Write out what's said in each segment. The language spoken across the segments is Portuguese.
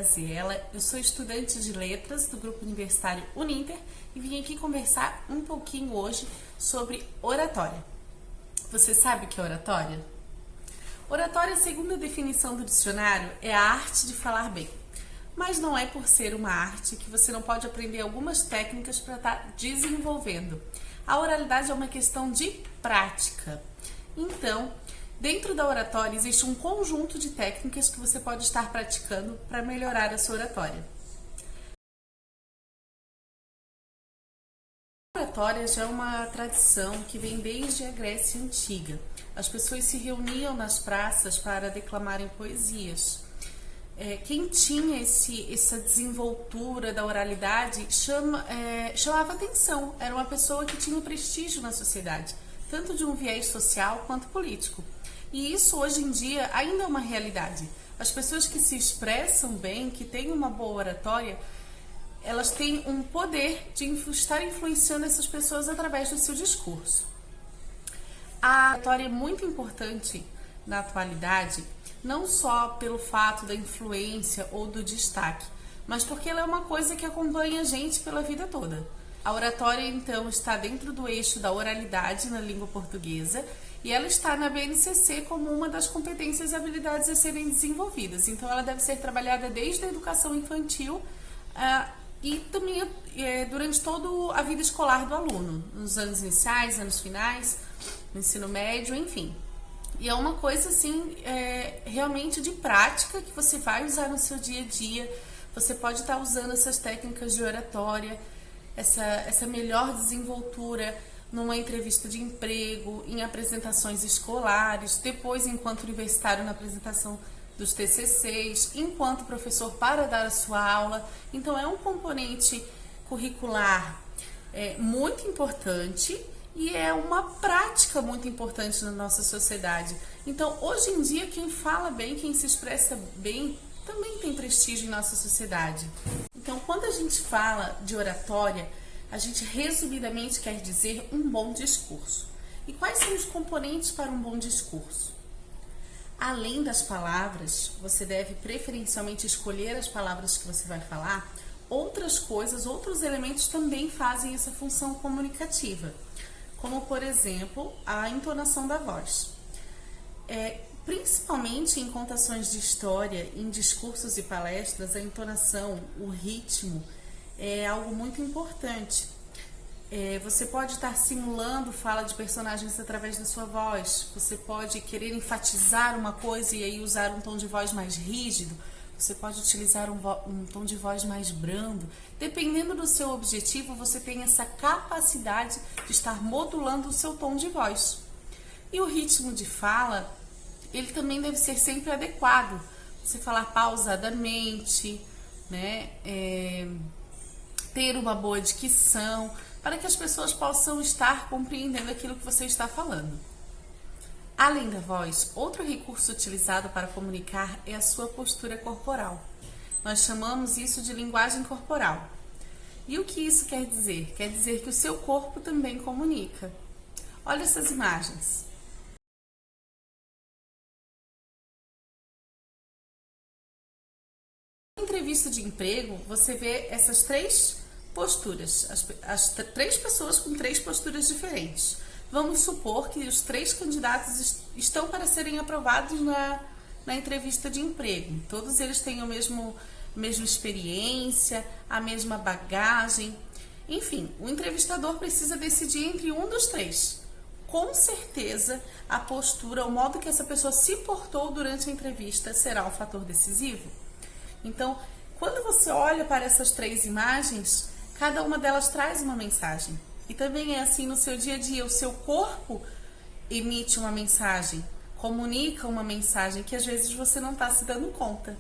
Graziella, eu sou estudante de letras do Grupo Universitário Uninter e vim aqui conversar um pouquinho hoje sobre oratória. Você sabe o que é oratória? Oratória, segundo a definição do dicionário, é a arte de falar bem. Mas não é por ser uma arte que você não pode aprender algumas técnicas para estar desenvolvendo. A oralidade é uma questão de prática. Então, dentro da oratória existe um conjunto de técnicas que você pode estar praticando para melhorar a sua oratória. A oratória já é uma tradição que vem desde a Grécia Antiga. As pessoas se reuniam nas praças para declamarem poesias. Quem tinha essa desenvoltura da oralidade chamava atenção, era uma pessoa que tinha prestígio na sociedade, tanto de um viés social quanto político. E isso hoje em dia ainda é uma realidade. As pessoas que se expressam bem, que têm uma boa oratória, elas têm um poder de estar influenciando essas pessoas através do seu discurso. A oratória é muito importante na atualidade, não só pelo fato da influência ou do destaque, mas porque ela é uma coisa que acompanha a gente pela vida toda. A oratória, então, está dentro do eixo da oralidade na língua portuguesa e ela está na BNCC como uma das competências e habilidades a serem desenvolvidas. Então, ela deve ser trabalhada desde a educação infantil e também durante toda a vida escolar do aluno, nos anos iniciais, anos finais, no ensino médio, enfim. E é uma coisa, assim, realmente de prática que você vai usar no seu dia a dia. Você pode estar usando essas técnicas de oratória, essa melhor desenvoltura numa entrevista de emprego, em apresentações escolares, depois enquanto universitário na apresentação dos TCCs, enquanto professor para dar a sua aula. Então é um componente curricular muito importante e é uma prática muito importante na nossa sociedade. Então hoje em dia quem fala bem, quem se expressa bem, também tem prestígio em nossa sociedade. Então, quando a gente fala de oratória, a gente resumidamente quer dizer um bom discurso. E quais são os componentes para um bom discurso? Além das palavras, você deve preferencialmente escolher as palavras que você vai falar. Outras coisas, outros elementos também fazem essa função comunicativa, como, por exemplo, a entonação da voz. Principalmente em contações de história, em discursos e palestras, a entonação, o ritmo é algo muito importante. Você pode estar simulando fala de personagens através da sua voz, você pode querer enfatizar uma coisa e aí usar um tom de voz mais rígido, você pode utilizar um tom de voz mais brando. Dependendo do seu objetivo, você tem essa capacidade de estar modulando o seu tom de voz. E o ritmo de fala, ele também deve ser sempre adequado. Você falar pausadamente, né? Ter uma boa dicção, para que as pessoas possam estar compreendendo aquilo que você está falando. Além da voz, outro recurso utilizado para comunicar é a sua postura corporal. Nós chamamos isso de linguagem corporal. E o que isso quer dizer? Quer dizer que o seu corpo também comunica. Olha essas imagens. Na entrevista de emprego, você vê essas três posturas, as três pessoas com três posturas diferentes. Vamos supor que os três candidatos estão para serem aprovados na entrevista de emprego. Todos eles têm a mesma experiência, a mesma bagagem. Enfim, o entrevistador precisa decidir entre um dos três. Com certeza, a postura, o modo que essa pessoa se portou durante a entrevista será um fator decisivo. Então, quando você olha para essas três imagens, cada uma delas traz uma mensagem. E também é assim no seu dia a dia, o seu corpo emite uma mensagem, comunica uma mensagem que às vezes você não está se dando conta.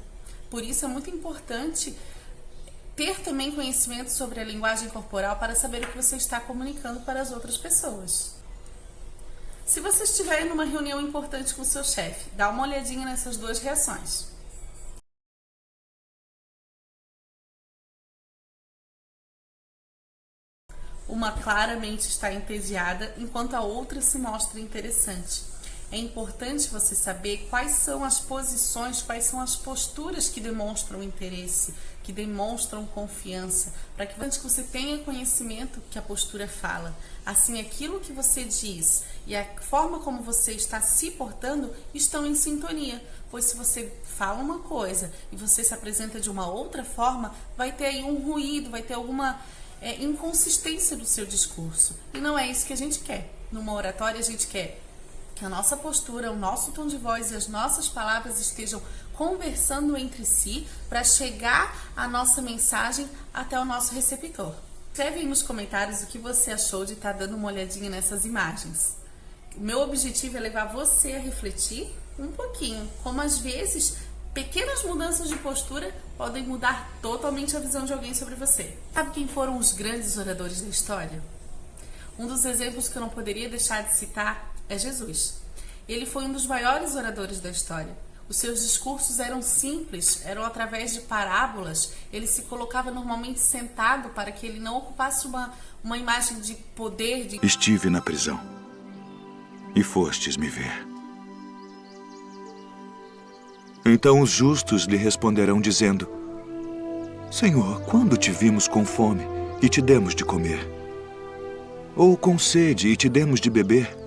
Por isso é muito importante ter também conhecimento sobre a linguagem corporal para saber o que você está comunicando para as outras pessoas. Se você estiver em uma reunião importante com o seu chefe, dá uma olhadinha nessas duas reações. Uma claramente está entediada, enquanto a outra se mostra interessante. é importante você saber quais são as posições, quais são as posturas que demonstram interesse, que demonstram confiança, para que antes que você tenha conhecimento que a postura fala. Assim, aquilo que você diz e a forma como você está se portando estão em sintonia, pois se você fala uma coisa e você se apresenta de uma outra forma, vai ter aí um ruído, vai ter alguma inconsistência do seu discurso. E não é isso que a gente quer. Numa oratória, a gente quer que a nossa postura, o nosso tom de voz e as nossas palavras estejam conversando entre si para chegar a nossa mensagem até o nosso receptor. Escreve aí nos comentários o que você achou de estar dando uma olhadinha nessas imagens. O meu objetivo é levar você a refletir um pouquinho, como às vezes pequenas mudanças de postura podem mudar totalmente a visão de alguém sobre você. Sabe quem foram os grandes oradores da história? Um dos exemplos que eu não poderia deixar de citar é Jesus. Ele foi um dos maiores oradores da história. Os seus discursos eram simples, eram através de parábolas. Ele se colocava normalmente sentado para que ele não ocupasse uma imagem de poder. Estive na prisão e fostes me ver. Então os justos lhe responderão dizendo: Senhor, quando te vimos com fome e te demos de comer? Ou com sede e te demos de beber?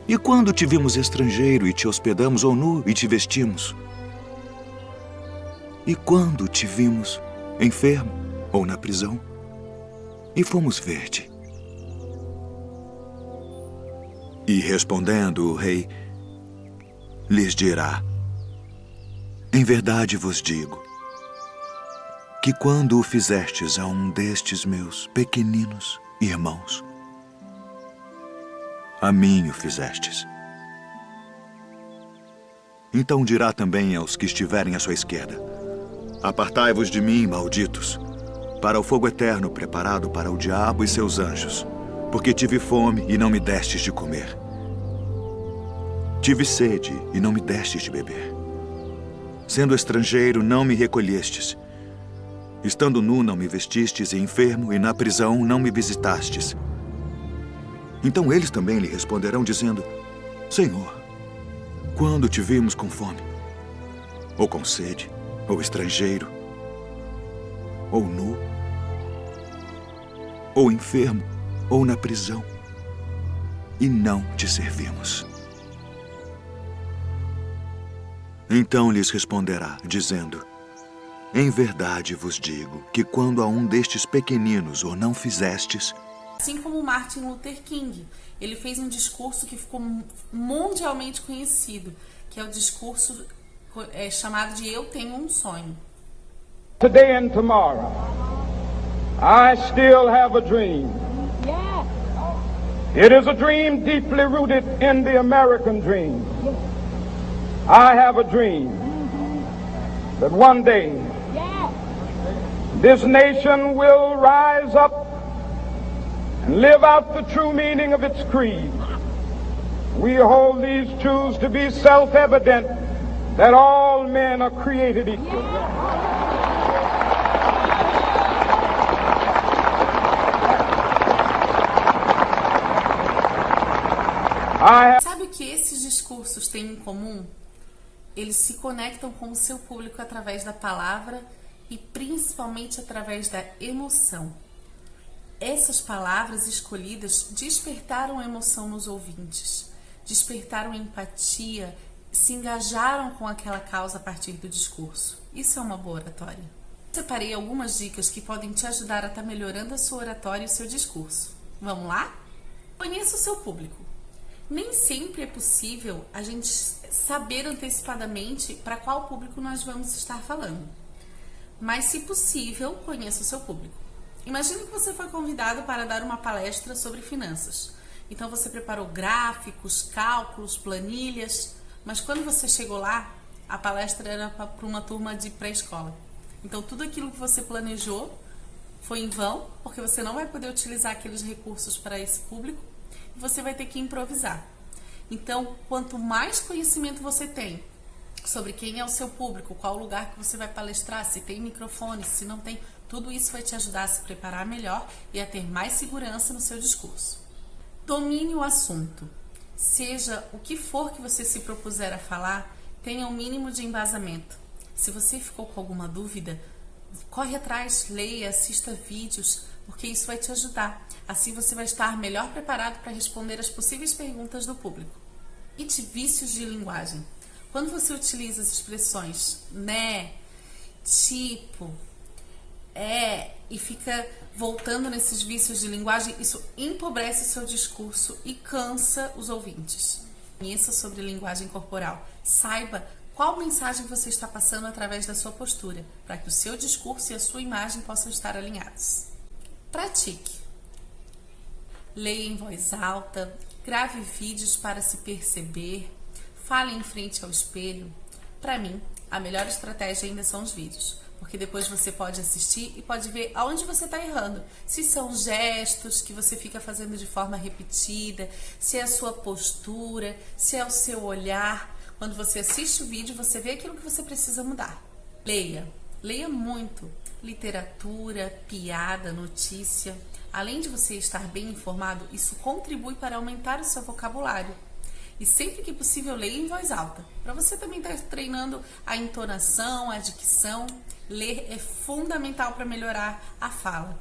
E quando te vimos estrangeiro e te hospedamos, ou nu e te vestimos? E quando te vimos enfermo ou na prisão e fomos ver-te? E respondendo o rei, lhes dirá: Em verdade vos digo que quando o fizestes a um destes meus pequeninos irmãos, a mim o fizestes. Então dirá também aos que estiverem à sua esquerda: Apartai-vos de mim, malditos, para o fogo eterno preparado para o diabo e seus anjos, porque tive fome e não me destes de comer. Tive sede e não me destes de beber. Sendo estrangeiro, não me recolhestes. Estando nu, não me vestistes, e enfermo, e na prisão, não me visitastes. Então eles também lhe responderão, dizendo: Senhor, quando te vimos com fome, ou com sede, ou estrangeiro, ou nu, ou enfermo, ou na prisão, e não te servimos? Então lhes responderá, dizendo: Em verdade vos digo que quando a um destes pequeninos o não fizestes... Assim como Martin Luther King, ele fez um discurso que ficou mundialmente conhecido, que é o discurso chamado de Eu Tenho um Sonho. Today and tomorrow, I still have a dream. It is a dream deeply rooted in the American dream. I have a dream that one day this nation will rise up and live out the true meaning of its creed. We hold these truths to be self-evident, that all men are created equal. Sabe o que esses discursos têm em comum? Eles se conectam com o seu público através da palavra e principalmente através da emoção. Essas palavras escolhidas despertaram emoção nos ouvintes, despertaram empatia, se engajaram com aquela causa a partir do discurso. Isso é uma boa oratória. Separei algumas dicas que podem te ajudar a estar melhorando a sua oratória e o seu discurso. Vamos lá? Conheça o seu público. Nem sempre é possível a gente saber antecipadamente para qual público nós vamos estar falando. Mas, se possível, conheça o seu público. Imagine que você foi convidado para dar uma palestra sobre finanças. Então, você preparou gráficos, cálculos, planilhas, mas quando você chegou lá, a palestra era para uma turma de pré-escola. Então, tudo aquilo que você planejou foi em vão, porque você não vai poder utilizar aqueles recursos para esse público, e você vai ter que improvisar. Então, quanto mais conhecimento você tem sobre quem é o seu público, qual lugar que você vai palestrar, se tem microfone, se não tem, tudo isso vai te ajudar a se preparar melhor e a ter mais segurança no seu discurso. Domine o assunto. Seja o que for que você se propuser a falar, tenha um mínimo de embasamento. Se você ficou com alguma dúvida, corre atrás, leia, assista vídeos, porque isso vai te ajudar. Assim você vai estar melhor preparado para responder as possíveis perguntas do público. E de vícios de linguagem. Quando você utiliza as expressões né, tipo, e fica voltando nesses vícios de linguagem, isso empobrece o seu discurso e cansa os ouvintes. Conheça sobre linguagem corporal. Saiba qual mensagem você está passando através da sua postura, para que o seu discurso e a sua imagem possam estar alinhados. Pratique. Leia em voz alta, grave vídeos para se perceber, fale em frente ao espelho. Para mim, a melhor estratégia ainda são os vídeos, porque depois você pode assistir e pode ver aonde você está errando. Se são gestos que você fica fazendo de forma repetida, se é a sua postura, se é o seu olhar. Quando você assiste o vídeo, você vê aquilo que você precisa mudar. Leia. Leia muito. Literatura, piada, notícia. Além de você estar bem informado, isso contribui para aumentar o seu vocabulário. E sempre que possível, leia em voz alta. Para você também estar treinando a entonação, a dicção. Ler é fundamental para melhorar a fala.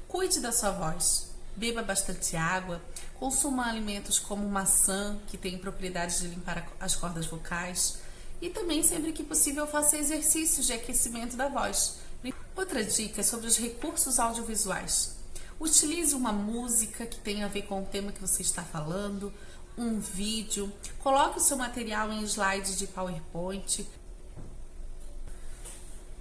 Cuide da sua voz. Beba bastante água. Consuma alimentos como maçã, que tem propriedades de limpar as cordas vocais. E também, sempre que possível, faça exercícios de aquecimento da voz. Outra dica é sobre os recursos audiovisuais. Utilize uma música que tenha a ver com o tema que você está falando, um vídeo, coloque o seu material em slides de PowerPoint.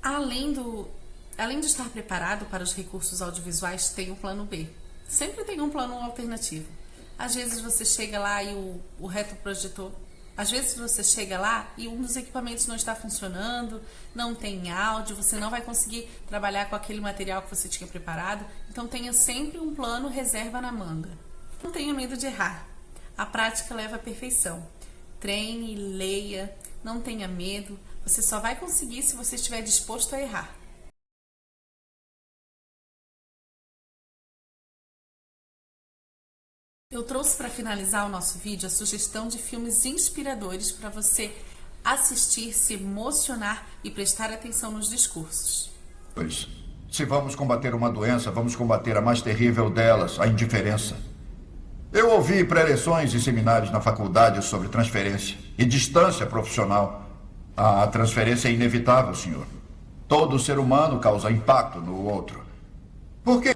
Além de estar preparado para os recursos audiovisuais, tem o plano B. Sempre tem um plano alternativo. Às vezes você chega lá e o retroprojetor... Às vezes você chega lá e um dos equipamentos não está funcionando, não tem áudio, você não vai conseguir trabalhar com aquele material que você tinha preparado. Então tenha sempre um plano reserva na manga. Não tenha medo de errar. A prática leva à perfeição. Treine, leia, não tenha medo. Você só vai conseguir se você estiver disposto a errar. Eu trouxe para finalizar o nosso vídeo a sugestão de filmes inspiradores para você assistir, se emocionar e prestar atenção nos discursos. Pois, se vamos combater uma doença, vamos combater a mais terrível delas, a indiferença. Eu ouvi preleções e seminários na faculdade sobre transferência e distância profissional. A transferência é inevitável, senhor. Todo ser humano causa impacto no outro. Por quê?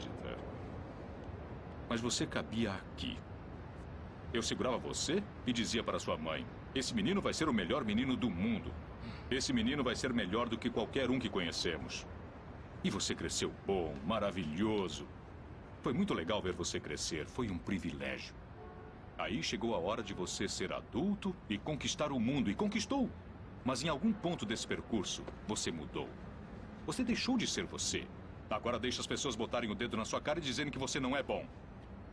Mas você cabia aqui. Eu segurava você e dizia para sua mãe: esse menino vai ser o melhor menino do mundo. Esse menino vai ser melhor do que qualquer um que conhecemos. E você cresceu bom, maravilhoso. Foi muito legal ver você crescer. Foi um privilégio. Aí chegou a hora de você ser adulto e conquistar o mundo. E conquistou. Mas em algum ponto desse percurso, você mudou. Você deixou de ser você. Agora deixa as pessoas botarem o dedo na sua cara e dizerem que você não é bom.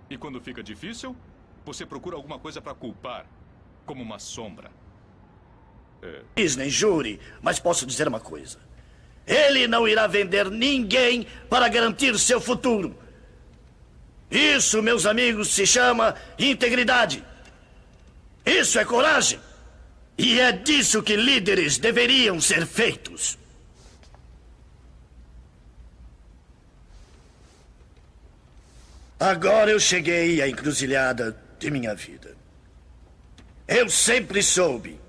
E quando fica difícil, você procura alguma coisa para culpar, como uma sombra. Disney, jure, mas posso dizer uma coisa. Ele não irá vender ninguém para garantir seu futuro. Isso, meus amigos, se chama integridade. Isso é coragem. E é disso que líderes deveriam ser feitos. Agora eu cheguei à encruzilhada de minha vida. Eu sempre soube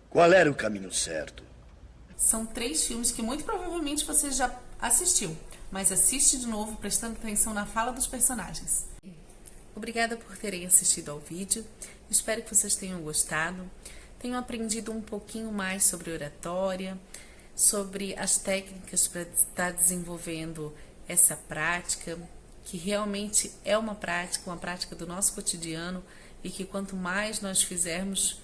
qual era o caminho certo. São 3 filmes que muito provavelmente você já assistiu, mas assiste de novo prestando atenção na fala dos personagens. Obrigada por terem assistido ao vídeo. Espero que vocês tenham gostado, tenham aprendido um pouquinho mais sobre oratória, sobre as técnicas para estar desenvolvendo essa prática, que realmente é uma prática do nosso cotidiano e que quanto mais nós fizermos,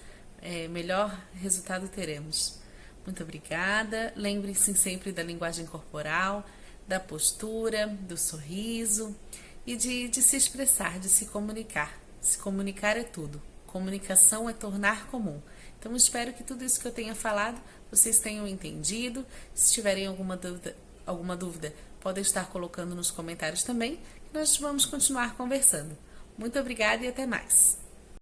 melhor resultado teremos. Muito obrigada. Lembrem-se sempre da linguagem corporal, da postura, do sorriso e de se expressar, de se comunicar. Se comunicar é tudo. Comunicação é tornar comum. Então, espero que tudo isso que eu tenha falado, vocês tenham entendido. Se tiverem alguma dúvida, podem estar colocando nos comentários também. Nós vamos continuar conversando. Muito obrigada e até mais.